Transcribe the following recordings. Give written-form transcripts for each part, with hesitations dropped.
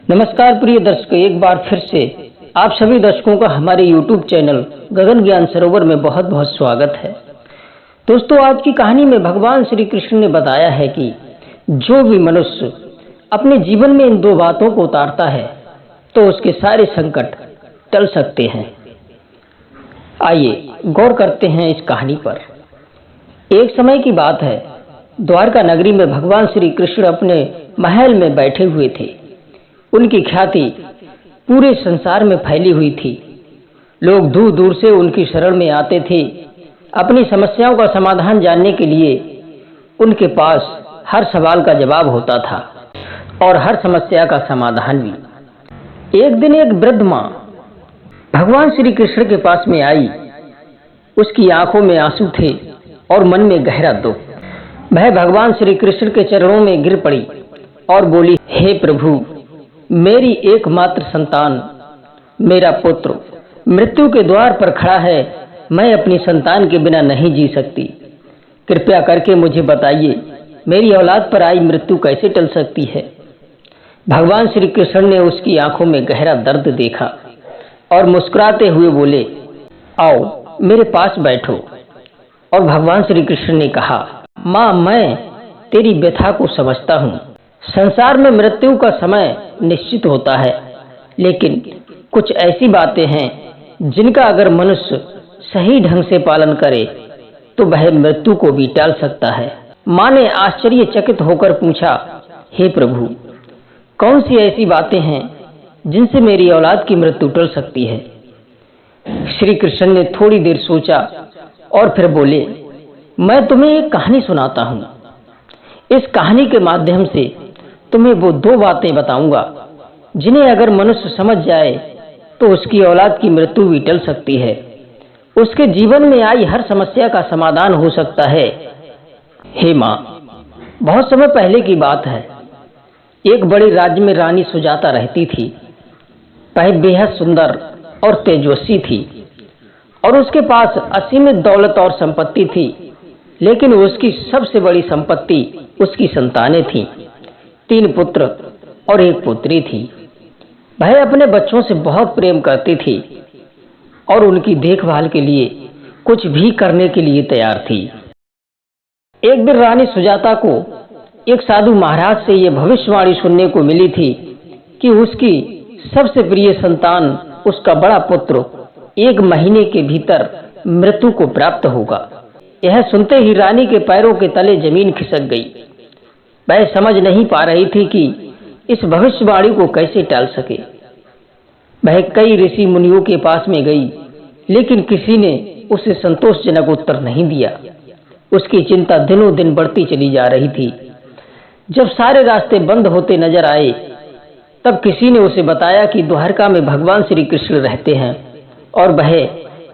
नमस्कार प्रिय दर्शकों, एक बार फिर से आप सभी दर्शकों का हमारे YouTube चैनल गगन ज्ञान सरोवर में बहुत बहुत स्वागत है। दोस्तों, आज की कहानी में भगवान श्री कृष्ण ने बताया है कि जो भी मनुष्य अपने जीवन में इन दो बातों को उतारता है तो उसके सारे संकट टल सकते हैं। आइए गौर करते हैं इस कहानी पर। एक समय की बात है, द्वारका नगरी में भगवान श्री कृष्ण अपने महल में बैठे हुए थे। उनकी ख्याति पूरे संसार में फैली हुई थी। लोग दूर दूर से उनकी शरण में आते थे। अपनी समस्याओं का समाधान जानने के लिए उनके पास हर सवाल का जवाब होता था और हर समस्या का समाधान भी। एक दिन एक वृद्ध माँ भगवान श्री कृष्ण के पास में आई। उसकी आंखों में आंसू थे और मन में गहरा दुख। वह भगवान श्री कृष्ण के चरणों में गिर पड़ी और बोली, हे प्रभु, मेरी एकमात्र संतान, मेरा पुत्र मृत्यु के द्वार पर खड़ा है। मैं अपनी संतान के बिना नहीं जी सकती। कृपया करके मुझे बताइए, मेरी औलाद पर आई मृत्यु कैसे टल सकती है। भगवान श्री कृष्ण ने उसकी आंखों में गहरा दर्द देखा और मुस्कुराते हुए बोले, आओ मेरे पास बैठो। और भगवान श्री कृष्ण ने कहा, माँ, मैं तेरी व्यथा को समझता हूँ। संसार में मृत्यु का समय निश्चित होता है, लेकिन कुछ ऐसी बातें हैं जिनका अगर मनुष्य सही ढंग से पालन करे तो वह मृत्यु को भी टाल सकता है। माँ ने आश्चर्यचकित होकर पूछा, हे प्रभु, कौन सी ऐसी बातें हैं जिनसे मेरी औलाद की मृत्यु टल सकती है। श्री कृष्ण ने थोड़ी देर सोचा और फिर बोले, मैं तुम्हें एक कहानी सुनाता हूँ। इस कहानी के माध्यम से तुम्हें वो दो बातें बताऊंगा जिन्हें अगर मनुष्य समझ जाए तो उसकी औलाद की मृत्यु भी टल सकती है। उसके जीवन में आई हर समस्या का समाधान हो सकता है। हे माँ, बहुत समय पहले की बात है। एक बड़े राज्य में रानी सुजाता रहती थी। वह बेहद सुंदर और तेजस्वी थी और उसके पास असीमित दौलत और संपत्ति थी, लेकिन उसकी सबसे बड़ी संपत्ति उसकी संतानें थीं। 3 पुत्र और 1 पुत्री थी। वह अपने बच्चों से बहुत प्रेम करती थी और उनकी देखभाल के लिए कुछ भी करने के लिए तैयार थी। एक दिन रानी सुजाता को एक साधु महाराज से यह भविष्यवाणी सुनने को मिली थी कि उसकी सबसे प्रिय संतान, उसका बड़ा पुत्र 1 महीने के भीतर मृत्यु को प्राप्त होगा। यह सुनते ही रानी के पैरों के तले जमीन खिसक गई। वह समझ नहीं पा रही थी कि इस भविष्यवाणी को कैसे टाल सके। वह कई ऋषि मुनियों के पास में गई, लेकिन किसी ने उसे संतोषजनक उत्तर नहीं दिया। उसकी चिंता दिनों दिन बढ़ती चली जा रही थी। जब सारे रास्ते बंद होते नजर आए, तब किसी ने उसे बताया कि द्वारका में भगवान श्री कृष्ण रहते हैं और वह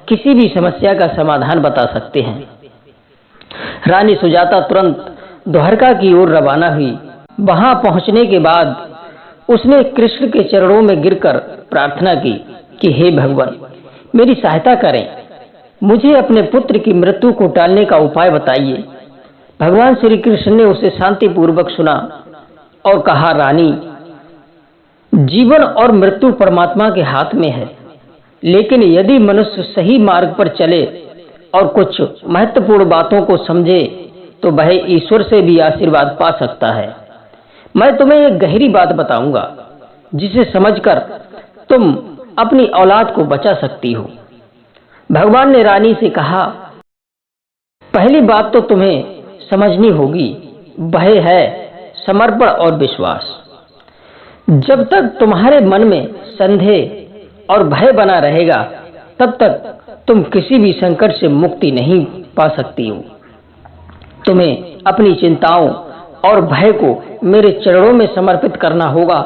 किसी भी समस्या का समाधान बता सकते हैं। रानी सुजाता तुरंत द्वारका की ओर रवाना हुई। वहां पहुंचने के बाद उसने कृष्ण के चरणों में गिरकर प्रार्थना की कि हे भगवान, मेरी सहायता करें। मुझे अपने पुत्र की मृत्यु को टालने का उपाय बताइए। भगवान श्री कृष्ण ने उसे शांतिपूर्वक सुना और कहा, रानी, जीवन और मृत्यु परमात्मा के हाथ में है, लेकिन यदि मनुष्य सही मार्ग पर चले और कुछ महत्वपूर्ण बातों को समझे तो वह ईश्वर से भी आशीर्वाद पा सकता है। मैं तुम्हें एक गहरी बात बताऊंगा जिसे समझकर तुम अपनी औलाद को बचा सकती हो। भगवान ने रानी से कहा, पहली बात तो तुम्हें समझनी होगी, वह है समर्पण और विश्वास। जब तक तुम्हारे मन में संदेह और भय बना रहेगा, तब तक तुम किसी भी संकट से मुक्ति नहीं पा सकती हो। तुम्हें अपनी चिंताओं और भय को मेरे चरणों में समर्पित करना होगा।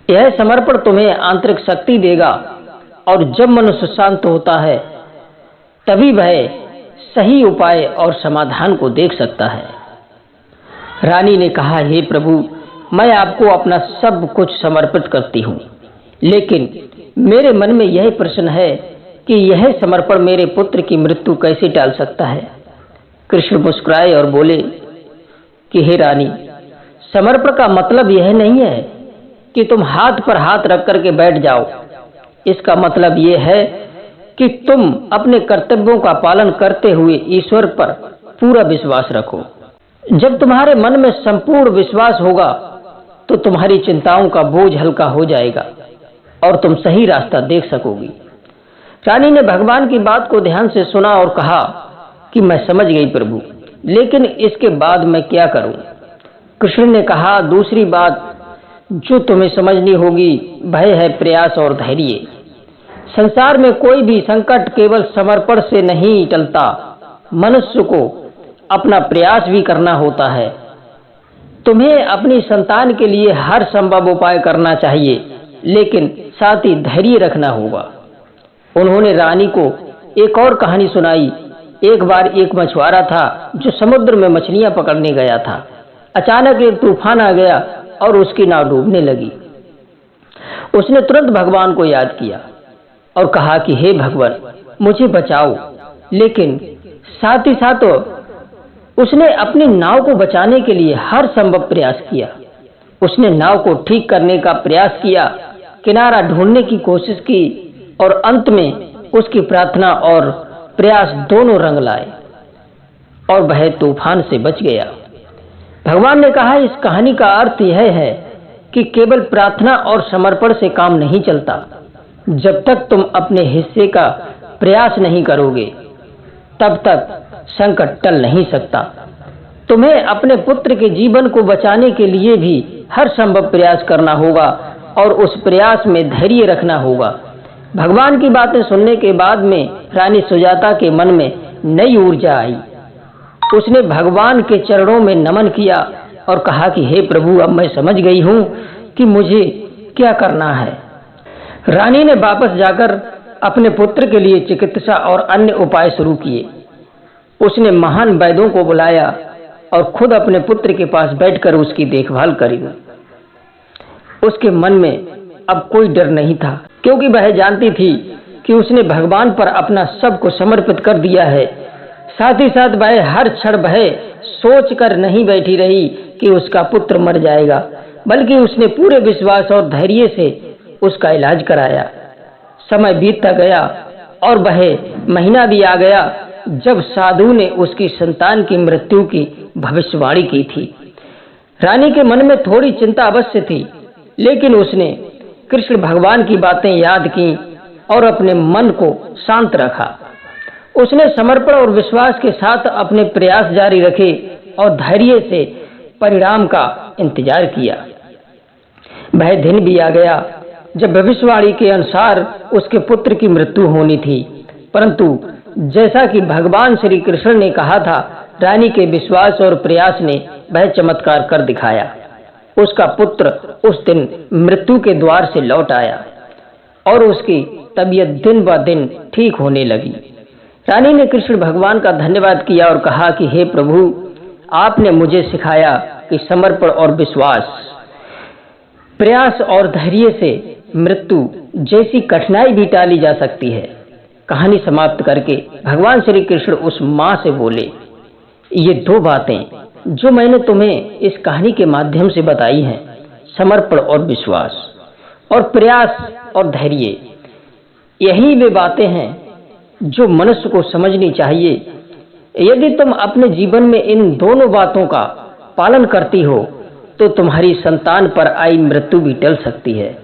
यह समर्पण तुम्हें आंतरिक शक्ति देगा और जब मनुष्य शांत होता है तभी वह सही उपाय और समाधान को देख सकता है। रानी ने कहा, हे प्रभु, मैं आपको अपना सब कुछ समर्पित करती हूँ, लेकिन मेरे मन में यह प्रश्न है कि यह समर्पण मेरे पुत्र की मृत्यु कैसे टाल सकता है। कृष्ण मुस्कुराए और बोले कि हे रानी, समर्पण का मतलब यह नहीं है कि तुम हाथ पर हाथ रख करके बैठ जाओ। इसका मतलब ये है कि तुम अपने कर्तव्यों का पालन करते हुए ईश्वर पर पूरा विश्वास रखो। जब तुम्हारे मन में संपूर्ण विश्वास होगा तो तुम्हारी चिंताओं का बोझ हल्का हो जाएगा और तुम सही रास्ता देख सकोगी। रानी ने भगवान की बात को ध्यान से सुना और कहा कि मैं समझ गई प्रभु, लेकिन इसके बाद मैं क्या करूं? कृष्ण ने कहा, दूसरी बात जो तुम्हें समझनी होगी वह है प्रयास और धैर्य। संसार में कोई भी संकट केवल समर्पण से नहीं टलता। मनुष्य को अपना प्रयास भी करना होता है। तुम्हें अपनी संतान के लिए हर संभव उपाय करना चाहिए, लेकिन साथ ही धैर्य रखना होगा। उन्होंने रानी को एक और कहानी सुनाई। एक बार एक मछुआरा था जो समुद्र में मछलियां पकड़ने गया था। अचानक एक तूफान आ गया और उसकी नाव डूबने लगी। उसने तुरंत भगवान को याद किया और कहा कि हे भगवान, मुझे बचाओ। लेकिन साथ ही साथ उसने अपनी नाव को बचाने के लिए हर संभव प्रयास किया। उसने नाव को ठीक करने का प्रयास किया, किनारा ढूंढने की कोशिश की और अंत में उसकी प्रार्थना और प्रयास दोनों रंग लाए और वह तूफान से बच गया। भगवान ने कहा, इस कहानी का अर्थ यह है कि केवल प्रार्थना और समर्पण से काम नहीं चलता। जब तक तुम अपने हिस्से का प्रयास नहीं करोगे तब तक संकट टल नहीं सकता। तुम्हें अपने पुत्र के जीवन को बचाने के लिए भी हर संभव प्रयास करना होगा और उस प्रयास में धैर्य रखना होगा। भगवान की बातें सुनने के बाद में रानी सुजाता के मन में नई ऊर्जा आई। उसने भगवान के चरणों में नमन किया और कहा कि हे प्रभु, अब मैं समझ गई हूँ कि मुझे क्या करना है। रानी ने वापस जाकर अपने पुत्र के लिए चिकित्सा और अन्य उपाय शुरू किए। उसने महान वैद्यों को बुलाया और खुद अपने पुत्र के पास बैठकर उसकी देखभाल करी। उसके मन में अब कोई डर नहीं था, क्योंकि वह जानती थी कि उसने भगवान पर अपना सब को समर्पित कर दिया है। साथ ही साथ वह हर क्षण वह सोच कर नहीं बैठी रही कि उसका पुत्र मर जाएगा, बल्कि उसने पूरे विश्वास और धैर्य से उसका इलाज कराया। समय बीतता गया और वह महीना भी आ गया जब साधु ने उसकी संतान की मृत्यु की भविष्यवाणी की थी। रानी के मन में थोड़ी चिंता अवश्य थी, लेकिन उसने कृष्ण भगवान की बातें याद की और अपने मन को शांत रखा। उसने समर्पण और विश्वास के साथ अपने प्रयास जारी रखे और धैर्य से परिणाम का इंतजार किया। वह दिन भी आ गया जब भविष्यवाणी के अनुसार उसके पुत्र की मृत्यु होनी थी, परंतु जैसा कि भगवान श्री कृष्ण ने कहा था, रानी के विश्वास और प्रयास ने वह चमत्कार कर दिखाया। उसका पुत्र उस दिन मृत्यु के द्वार से लौट आया और उसकी तबीयत दिन ब दिन ठीक होने लगी। रानी ने कृष्ण भगवान का धन्यवाद किया और कहा कि हे प्रभु, आपने मुझे सिखाया कि समर्पण और विश्वास, प्रयास और धैर्य से मृत्यु जैसी कठिनाई भी टाली जा सकती है। कहानी समाप्त करके भगवान श्री कृष्ण उस माँ से बोले, ये दो बातें जो मैंने तुम्हें इस कहानी के माध्यम से बताई हैं, समर्पण और विश्वास और प्रयास और धैर्य, यही वे बातें हैं जो मनुष्य को समझनी चाहिए। यदि तुम अपने जीवन में इन दोनों बातों का पालन करती हो तो तुम्हारी संतान पर आई मृत्यु भी टल सकती है।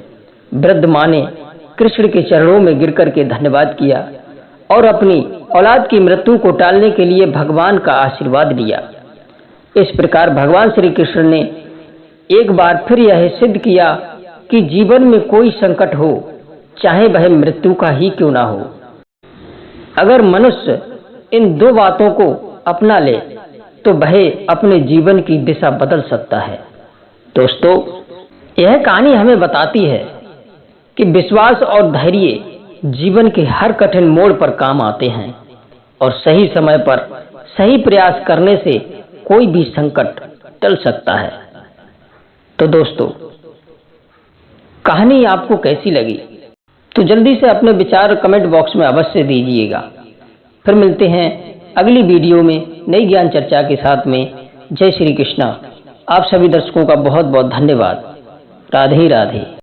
वृद्ध माँ ने कृष्ण के चरणों में गिरकर के धन्यवाद किया और अपनी औलाद की मृत्यु को टालने के लिए भगवान का आशीर्वाद लिया। इस प्रकार भगवान श्री कृष्ण ने एक बार फिर यह सिद्ध किया कि जीवन में कोई संकट हो, चाहे वह मृत्यु का ही क्यों ना हो, अगर मनुष्य इन दो बातों को अपना ले तो वह अपने जीवन की दिशा बदल सकता है। दोस्तों, यह कहानी हमें बताती है कि विश्वास और धैर्य जीवन के हर कठिन मोड़ पर काम आते हैं और सही समय पर सही प्रयास करने से कोई भी संकट टल सकता है। तो दोस्तों, कहानी आपको कैसी लगी तो जल्दी से अपने विचार कमेंट बॉक्स में अवश्य दीजिएगा। फिर मिलते हैं अगली वीडियो में नई ज्ञान चर्चा के साथ में। जय श्री कृष्णा। आप सभी दर्शकों का बहुत बहुत धन्यवाद। राधे राधे।